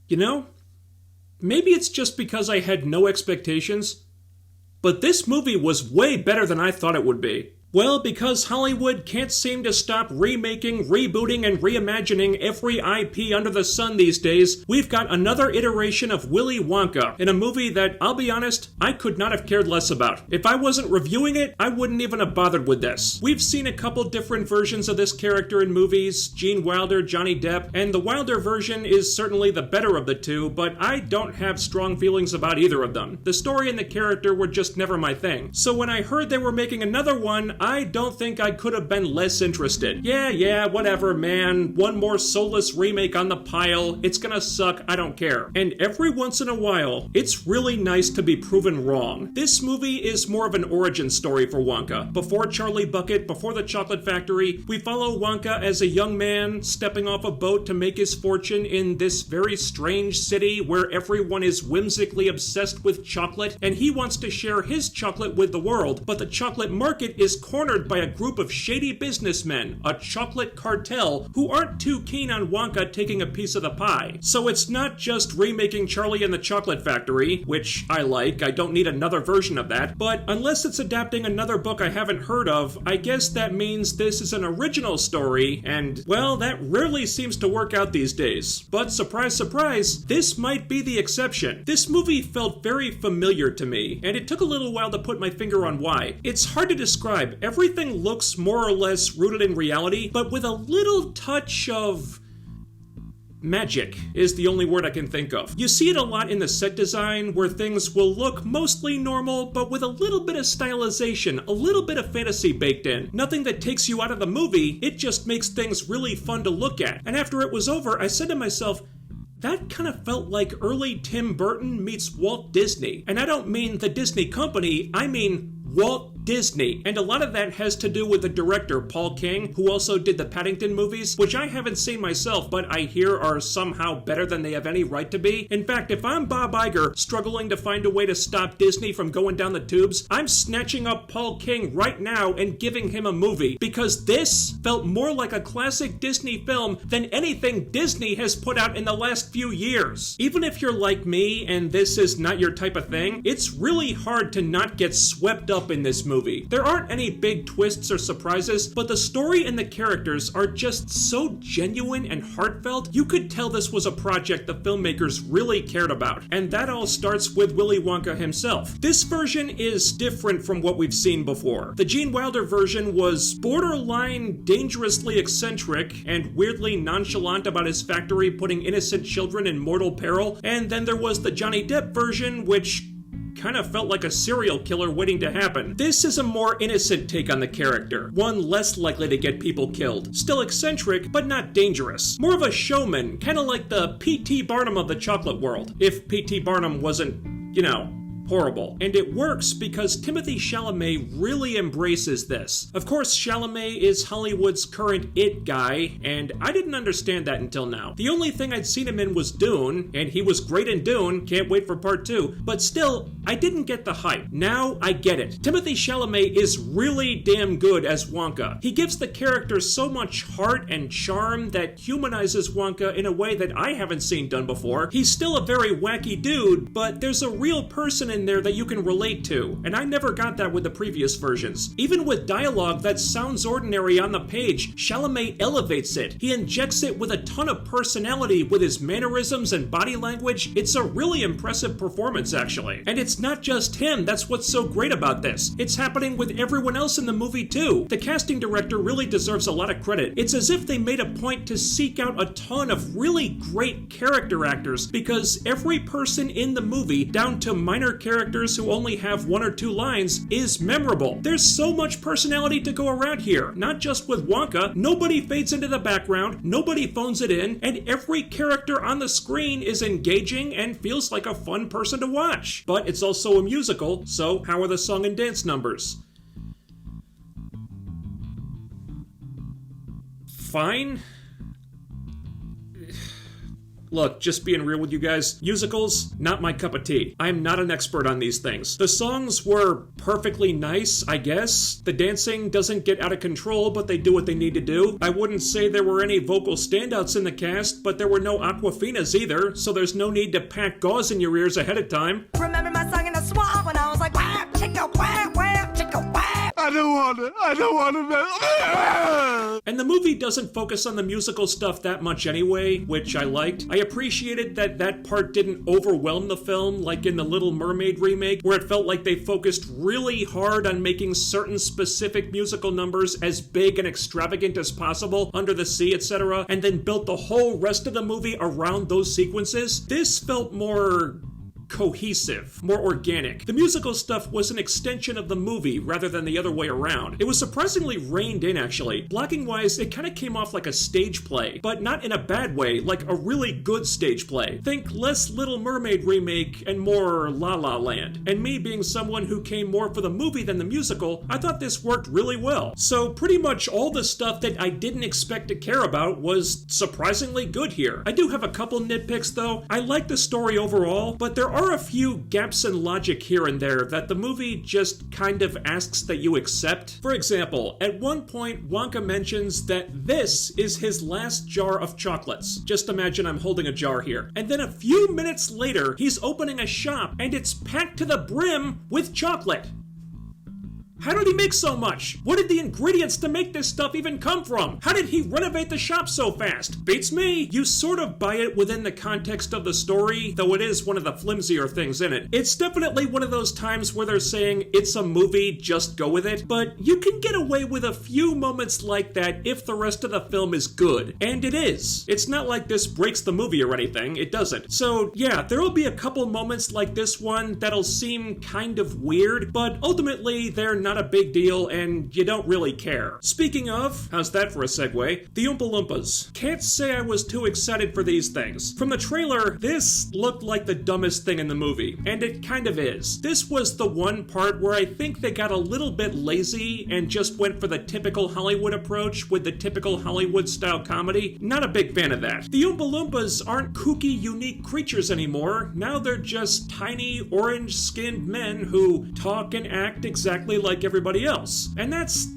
You know, maybe it's just because I had no expectations, but this movie was way better than I thought it would be. Well, because Hollywood can't seem to stop remaking, rebooting, and reimagining every IP under the sun these days, we've got another iteration of Willy Wonka in a movie that, I'll be honest, I could not have cared less about. If I wasn't reviewing it, I wouldn't even have bothered with this. We've seen a couple different versions of this character in movies, Gene Wilder, Johnny Depp, and the Wilder version is certainly the better of the two, but I don't have strong feelings about either of them. The story and the character were just never my thing. So when I heard they were making another one, I don't think I could have been less interested. Yeah, whatever, man. One more soulless remake on the pile. It's gonna suck, I don't care. And every once in a while, it's really nice to be proven wrong. This movie is more of an origin story for Wonka. Before Charlie Bucket, before the Chocolate Factory, we follow Wonka as a young man stepping off a boat to make his fortune in this very strange city where everyone is whimsically obsessed with chocolate, and he wants to share his chocolate with the world, but the chocolate market is cornered by a group of shady businessmen, a chocolate cartel, who aren't too keen on Wonka taking a piece of the pie. So it's not just remaking Charlie and the Chocolate Factory, which I like, I don't need another version of that, but unless it's adapting another book I haven't heard of, I guess that means this is an original story, and, well, that rarely seems to work out these days. But surprise, surprise, this might be the exception. This movie felt very familiar to me, and it took a little while to put my finger on why. It's hard to describe. Everything looks more or less rooted in reality, but with a little touch of magic is the only word I can think of. You see it a lot in the set design, where things will look mostly normal, but with a little bit of stylization, a little bit of fantasy baked in. Nothing that takes you out of the movie, it just makes things really fun to look at. And after it was over, I said to myself, that kind of felt like early Tim Burton meets Walt Disney. And I don't mean the Disney company, I mean Walt Disney. And a lot of that has to do with the director, Paul King, who also did the Paddington movies, which I haven't seen myself, but I hear are somehow better than they have any right to be. In fact, if I'm Bob Iger struggling to find a way to stop Disney from going down the tubes, I'm snatching up Paul King right now and giving him a movie, because this felt more like a classic Disney film than anything Disney has put out in the last few years. Even if you're like me and this is not your type of thing, it's really hard to not get swept up in this movie. There aren't any big twists or surprises, but the story and the characters are just so genuine and heartfelt, you could tell this was a project the filmmakers really cared about. And that all starts with Willy Wonka himself. This version is different from what we've seen before. The Gene Wilder version was borderline dangerously eccentric and weirdly nonchalant about his factory putting innocent children in mortal peril, and then there was the Johnny Depp version, which kind of felt like a serial killer waiting to happen. This is a more innocent take on the character, one less likely to get people killed. Still eccentric, but not dangerous. More of a showman, kind of like the P.T. Barnum of the chocolate world, if P.T. Barnum wasn't, you know, horrible. And it works because Timothée Chalamet really embraces this. Of course, Chalamet is Hollywood's current it guy, and I didn't understand that until now. The only thing I'd seen him in was Dune, and he was great in Dune, can't wait for part 2, but still, I didn't get the hype. Now, I get it. Timothée Chalamet is really damn good as Wonka. He gives the character so much heart and charm that humanizes Wonka in a way that I haven't seen done before. He's still a very wacky dude, but there's a real person in there that you can relate to, and I never got that with the previous versions. Even with dialogue that sounds ordinary on the page, Chalamet elevates it. He injects it with a ton of personality with his mannerisms and body language. It's a really impressive performance, actually. And it's not just him, that's what's so great about this. It's happening with everyone else in the movie too. The casting director really deserves a lot of credit. It's as if they made a point to seek out a ton of really great character actors, because every person in the movie, down to minor characters who only have 1 or 2 lines, is memorable. There's so much personality to go around here. Not just with Wonka, nobody fades into the background, nobody phones it in, and every character on the screen is engaging and feels like a fun person to watch. But it's also a musical, so how are the song and dance numbers? Fine? Look, just being real with you guys, musicals, not my cup of tea. I'm not an expert on these things. The songs were perfectly nice, I guess. The dancing doesn't get out of control, but they do what they need to do. I wouldn't say there were any vocal standouts in the cast, but there were no Aquafinas either, so there's no need to pack gauze in your ears ahead of time. Remember my song in the swamp when I was like, wham, chicka, wham, wham, chicka, wham. I don't want to. And the movie doesn't focus on the musical stuff that much anyway, which I liked. I appreciated that part didn't overwhelm the film, like in the Little Mermaid remake, where it felt like they focused really hard on making certain specific musical numbers as big and extravagant as possible, under the sea, etc., and then built the whole rest of the movie around those sequences. This felt more cohesive, more organic. The musical stuff was an extension of the movie rather than the other way around. It was surprisingly reined in, actually. Blocking-wise, it kind of came off like a stage play, but not in a bad way, like a really good stage play. Think less Little Mermaid remake and more La La Land. And me being someone who came more for the movie than the musical, I thought this worked really well. So pretty much all the stuff that I didn't expect to care about was surprisingly good here. I do have a couple nitpicks though. I like the story overall, but there are a few gaps in logic here and there that the movie just kind of asks that you accept. For example, at one point, Wonka mentions that this is his last jar of chocolates. Just imagine I'm holding a jar here. And then a few minutes later, he's opening a shop and it's packed to the brim with chocolate. How did he make so much? What did the ingredients to make this stuff even come from? How did he renovate the shop so fast? Beats me. You sort of buy it within the context of the story, though it is one of the flimsier things in it. It's definitely one of those times where they're saying, it's a movie, just go with it, but you can get away with a few moments like that if the rest of the film is good. And it is. It's not like this breaks the movie or anything, it doesn't. So yeah, there'll be a couple moments like this one that'll seem kind of weird, but ultimately they're not a big deal and you don't really care. Speaking of, how's that for a segue? The Oompa Loompas. Can't say I was too excited for these things. From the trailer, this looked like the dumbest thing in the movie, and it kind of is. This was the one part where I think they got a little bit lazy and just went for the typical Hollywood approach with the typical Hollywood style comedy. Not a big fan of that. The Oompa Loompas aren't kooky, unique creatures anymore. Now they're just tiny, orange-skinned men who talk and act exactly like everybody else. And that's,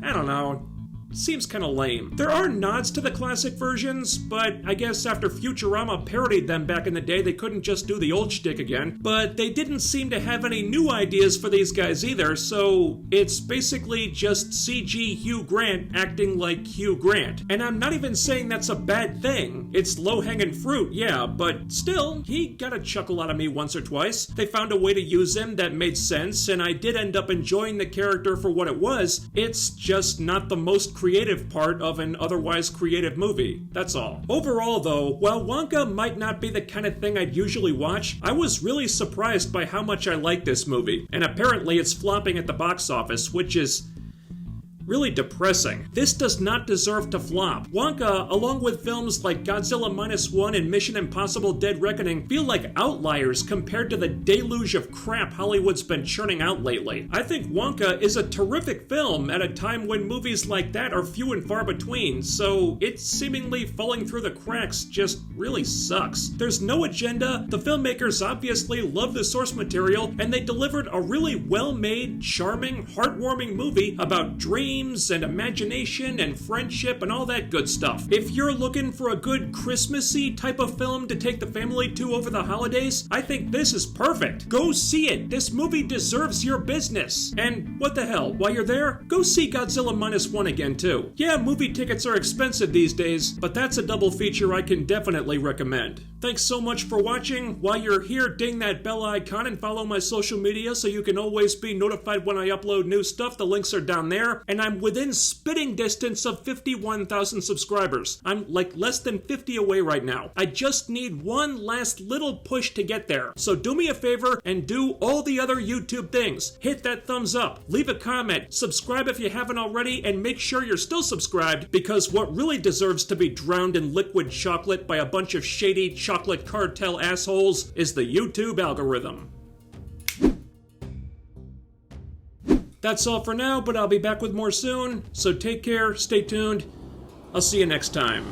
I don't know, seems kind of lame. There are nods to the classic versions, but I guess after Futurama parodied them back in the day, they couldn't just do the old shtick again. But they didn't seem to have any new ideas for these guys either, so it's basically just CG Hugh Grant acting like Hugh Grant. And I'm not even saying that's a bad thing. It's low-hanging fruit, yeah, but still, he got a chuckle out of me once or twice. They found a way to use him that made sense, and I did end up enjoying the character for what it was. It's just not the most creative part of an otherwise creative movie. That's all. Overall, though, while Wonka might not be the kind of thing I'd usually watch, I was really surprised by how much I like this movie. And apparently it's flopping at the box office, which is really depressing. This does not deserve to flop. Wonka, along with films like Godzilla Minus One and Mission Impossible Dead Reckoning, feel like outliers compared to the deluge of crap Hollywood's been churning out lately. I think Wonka is a terrific film at a time when movies like that are few and far between, so it seemingly falling through the cracks just really sucks. There's no agenda, the filmmakers obviously love the source material, and they delivered a really well-made, charming, heartwarming movie about dreams and imagination and friendship and all that good stuff. If you're looking for a good Christmassy type of film to take the family to over the holidays, I think this is perfect. Go see it. This movie deserves your business. And what the hell, while you're there, go see Godzilla Minus One again too. Yeah, movie tickets are expensive these days, but that's a double feature I can definitely recommend. Thanks so much for watching. While you're here, ding that bell icon and follow my social media so you can always be notified when I upload new stuff. The links are down there. And I'm within spitting distance of 51,000 subscribers. I'm like less than 50 away right now. I just need one last little push to get there. So do me a favor and do all the other YouTube things. Hit that thumbs up, leave a comment, subscribe if you haven't already, and make sure you're still subscribed, because what really deserves to be drowned in liquid chocolate by a bunch of shady chocolate cartel assholes is the YouTube algorithm. That's all for now, but I'll be back with more soon, so take care, stay tuned, I'll see you next time.